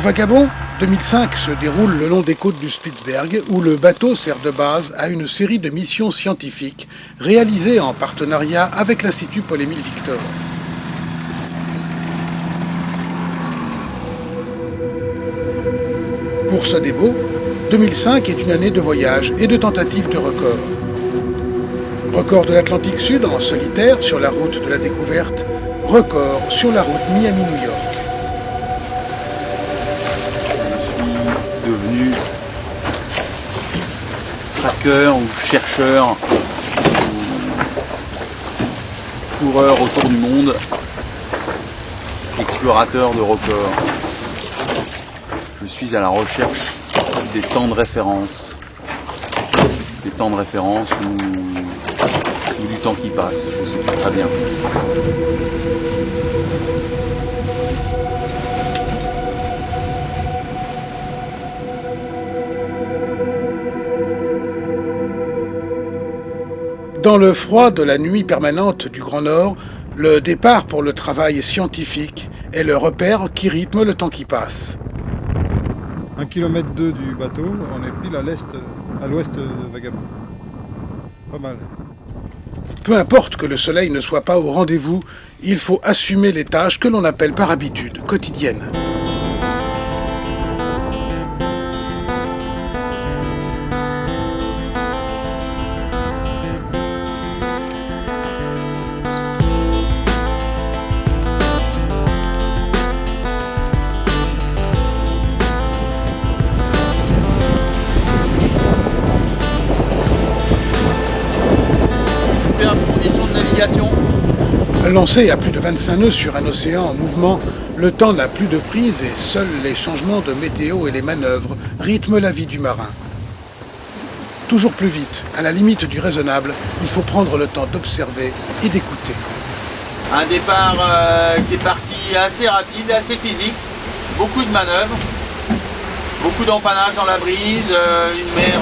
Vagabond, 2005 se déroule le long des côtes du Spitzberg où le bateau sert de base à une série de missions scientifiques réalisées en partenariat avec l'Institut Paul-Émile Victor. Pour Sodebo, 2005 est une année de voyage et de tentatives de record. Record de l'Atlantique Sud en solitaire sur la route de la découverte, record sur la route Miami-New York. Je suis devenu traqueur ou chercheur ou coureur autour du monde, explorateur de records. Je suis à la recherche des temps de référence. Des temps de référence ou du temps qui passe, je ne sais pas très bien. Dans le froid de la nuit permanente du Grand Nord, le départ pour le travail scientifique est le repère qui rythme le temps qui passe. 1,2 km du bateau, on est pile à l'ouest de Vagabond. Pas mal. Peu importe que le soleil ne soit pas au rendez-vous, il faut assumer les tâches que l'on appelle par habitude quotidiennes. Conditions de navigation. Lancé à plus de 25 nœuds sur un océan en mouvement, le temps n'a plus de prise et seuls les changements de météo et les manœuvres rythment la vie du marin. Toujours plus vite, à la limite du raisonnable, il faut prendre le temps d'observer et d'écouter. Un départ qui est parti assez rapide, assez physique, beaucoup de manœuvres, beaucoup d'empannage dans la brise, une mer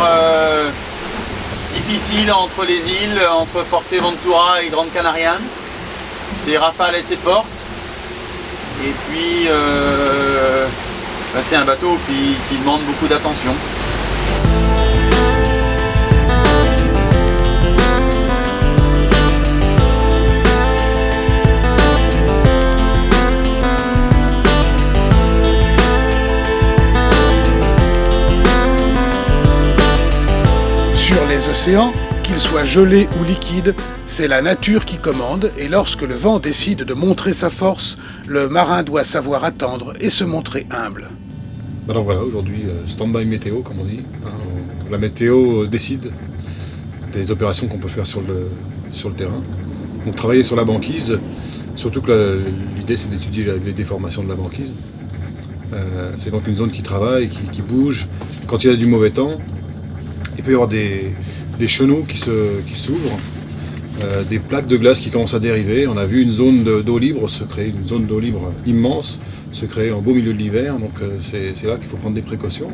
difficile entre les îles, entre Forteventura et Grande Canariane, des rafales assez fortes, et puis c'est un bateau qui demande beaucoup d'attention. Sur les océans, qu'ils soient gelés ou liquides, c'est la nature qui commande et lorsque le vent décide de montrer sa force, le marin doit savoir attendre et se montrer humble. Alors voilà, aujourd'hui, stand-by météo, comme on dit. La météo décide des opérations qu'on peut faire sur le terrain. Donc travailler sur la banquise, surtout que l'idée c'est d'étudier les déformations de la banquise. C'est donc une zone qui travaille, qui bouge. Quand il y a du mauvais temps, il peut y avoir des chenaux qui s'ouvrent, des plaques de glace qui commencent à dériver. On a vu une zone d'eau libre se créer, une zone d'eau libre immense se créer en beau milieu de l'hiver. Donc c'est là qu'il faut prendre des précautions.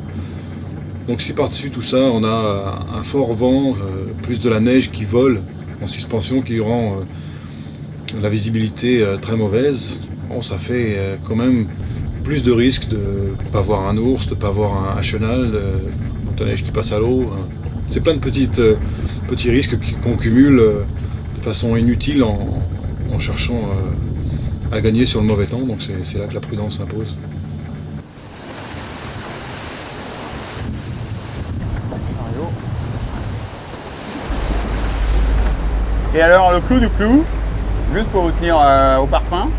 Donc si par-dessus tout ça, on a un fort vent, plus de la neige qui vole en suspension, qui rend la visibilité très mauvaise, bon, ça fait quand même plus de risques de ne pas voir un ours, de ne pas voir un chenal, de la neige qui passe à l'eau. C'est plein de petits risques qu'on cumule de façon inutile en cherchant à gagner sur le mauvais temps. Donc c'est là que la prudence s'impose. Et alors le clou du clou, juste pour vous tenir au parfum,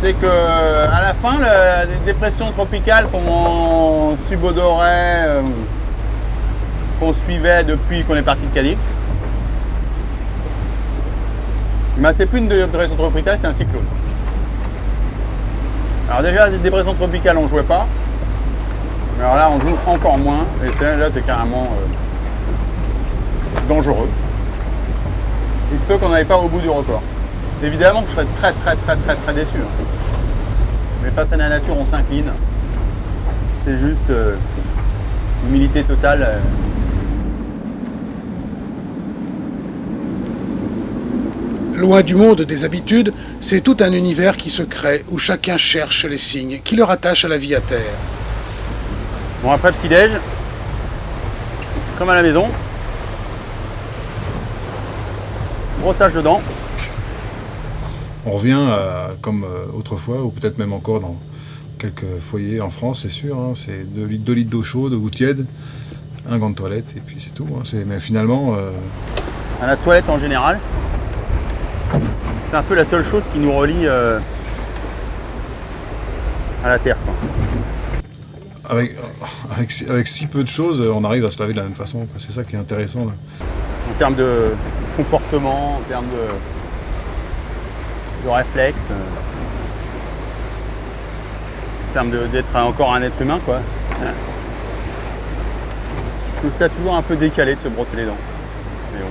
c'est que à la fin, la dépression tropicale qu'on subodorait, qu'on suivait depuis qu'on est parti de Cadix, ben, c'est plus une dépression tropicale, c'est un cyclone. Alors déjà, la dépression tropicale, on ne jouait pas. Mais alors là, on joue encore moins. Et là, c'est carrément dangereux. Il se peut qu'on n'aille pas au bout du record. Évidemment que je serais très déçu. Hein. Mais face à la nature, on s'incline. C'est juste humilité totale. Loin du monde des habitudes, c'est tout un univers qui se crée, où chacun cherche les signes qui le rattachent à la vie à terre. Bon, après petit-déj, comme à la maison, brossage de dents. On revient comme autrefois, ou peut-être même encore dans quelques foyers en France, c'est sûr. Hein, c'est 2 litres d'eau chaude ou tiède, un gant de toilette, et puis c'est tout. Hein, mais finalement... À la toilette en général, c'est un peu la seule chose qui nous relie à la terre, quoi. Avec si peu de choses, on arrive à se laver de la même façon. Quoi. C'est ça qui est intéressant. Là. En termes de comportement, en termes de réflexe, en termes d'être encore un être humain, quoi. Je trouve ça toujours un peu décalé de se brosser les dents. Mais bon.